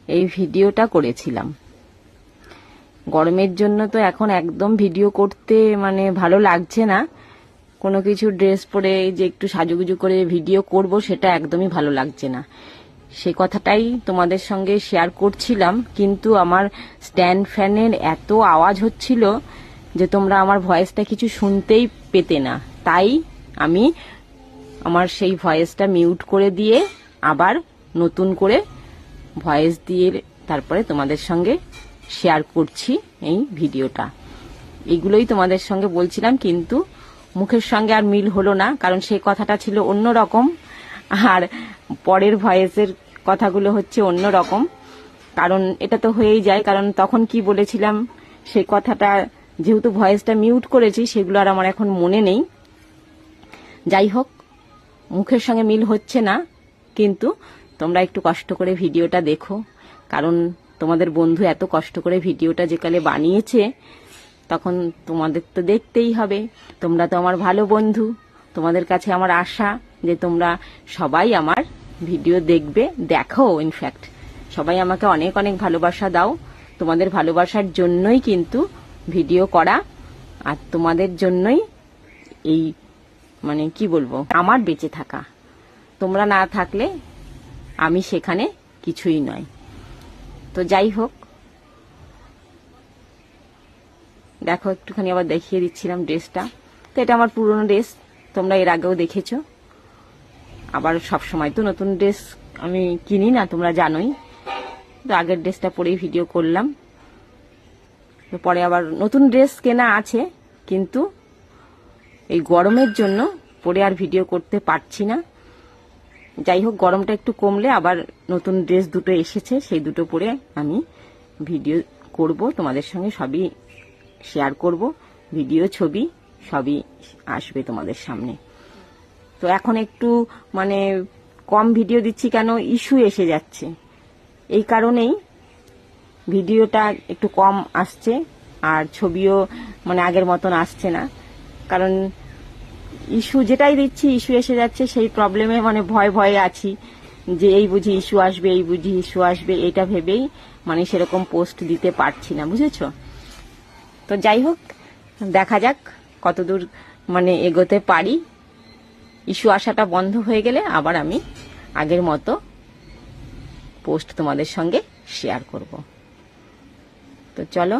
এই ভিডিওটা করেছিলাম। গরমের জন্য তো এখন একদম ভিডিও করতে মানে ভালো লাগছে না। কোনো কিছু ড্রেস পরে যে একটু সাজুগুজু করে ভিডিও করব সেটা একদমই ভালো লাগছে না। সে কথাটাই তোমাদের সঙ্গে শেয়ার করছিলাম, কিন্তু আমার স্ট্যান্ড ফ্যানের এত আওয়াজ হচ্ছিল যে তোমরা আমার ভয়েসটা কিছু শুনতেই পেতে না। তাই আমি আমার সেই ভয়েসটা মিউট করে দিয়ে আবার নতুন করে ভয়েস দিয়ে তারপরে তোমাদের সঙ্গে শেয়ার করছি এই ভিডিওটা। এগুলোই তোমাদের সঙ্গে বলছিলাম, কিন্তু মুখের সঙ্গে আর মিল হলো না, কারণ সেই কথাটা ছিল অন্য রকম আর পরের ভয়েসের কথাগুলো হচ্ছে অন্য রকম। কারণ এটা তো হয়েই যায়, কারণ তখন কি বলেছিলাম সেই কথাটা যেহেতু ভয়েসটা মিউট করেছি সেগুলো আর আমার এখন মনে নেই। যাই হোক, মুখের সঙ্গে মিল হচ্ছে না, কিন্তু তোমরা একটু কষ্ট করে ভিডিওটা দেখো, কারণ তোমাদের বন্ধু এত কষ্ট করে ভিডিওটা যেকালে বানিয়েছে তখন তোমাদের তো দেখতেই হবে। তোমরা তো আমার ভালো বন্ধু, তোমাদের কাছে আমার আশা যে তোমরা সবাই আমার ভিডিও দেখবে, দেখো। ইনফ্যাক্ট সবাই আমাকে অনেক অনেক ভালোবাসা দাও। তোমাদের ভালোবাসার জন্যই কিন্তু ভিডিও করা, আর তোমাদের জন্যই এই মানে কি বলবো আমার বেঁচে থাকা। তোমরা না থাকলে আমি সেখানে কিছুই নয়। তো যাই হোক, দেখো একটুখানি আবার দেখিয়ে দিচ্ছিলাম ড্রেসটা। তো এটা আমার পুরনো ড্রেস, তোমরা এর আগেও দেখেছো। আবার সব সময় তো নতুন ড্রেস আমি কিনি না, তোমরা জানোই। তো আগের ড্রেসটা পরেই ভিডিও করলাম। তো পরে আবার নতুন ড্রেস কেনা আছে, কিন্তু এই গরমের জন্য পরে আর ভিডিও করতে পারছি না। যাই হোক, গরমটা একটু কমলে আবার নতুন ড্রেস দুটো এসেছে, সেই দুটো পরে আমি ভিডিও করব, তোমাদের সঙ্গে সবই শেয়ার করব। ভিডিও ছবি সবই আসবে তোমাদের সামনে। তো এখন একটু মানে কম ভিডিও দিচ্ছি, কেন ইস্যু এসে যাচ্ছে, এই কারণেই ভিডিওটা একটু কম আসছে আর ছবিও মানে আগের মতন আসছে না। কারণ ইস্যু যেটাই দিচ্ছি ইস্যু এসে যাচ্ছে, সেই প্রবলেমে মানে ভয়ে আছি যে এই বুঝি ইস্যু আসবে, এই বুঝি ইস্যু আসবে, এটা ভেবেই মানে সেরকম পোস্ট দিতে পারছি না, বুঝেছো? তো যাই হোক, দেখা যাক কতদূর মানে এগোতে পারি। ইস্যু আসাটা বন্ধ হয়ে গেলে আবার আমি আগের মতো পোস্ট তোমাদের সঙ্গে শেয়ার করব। তো চলো,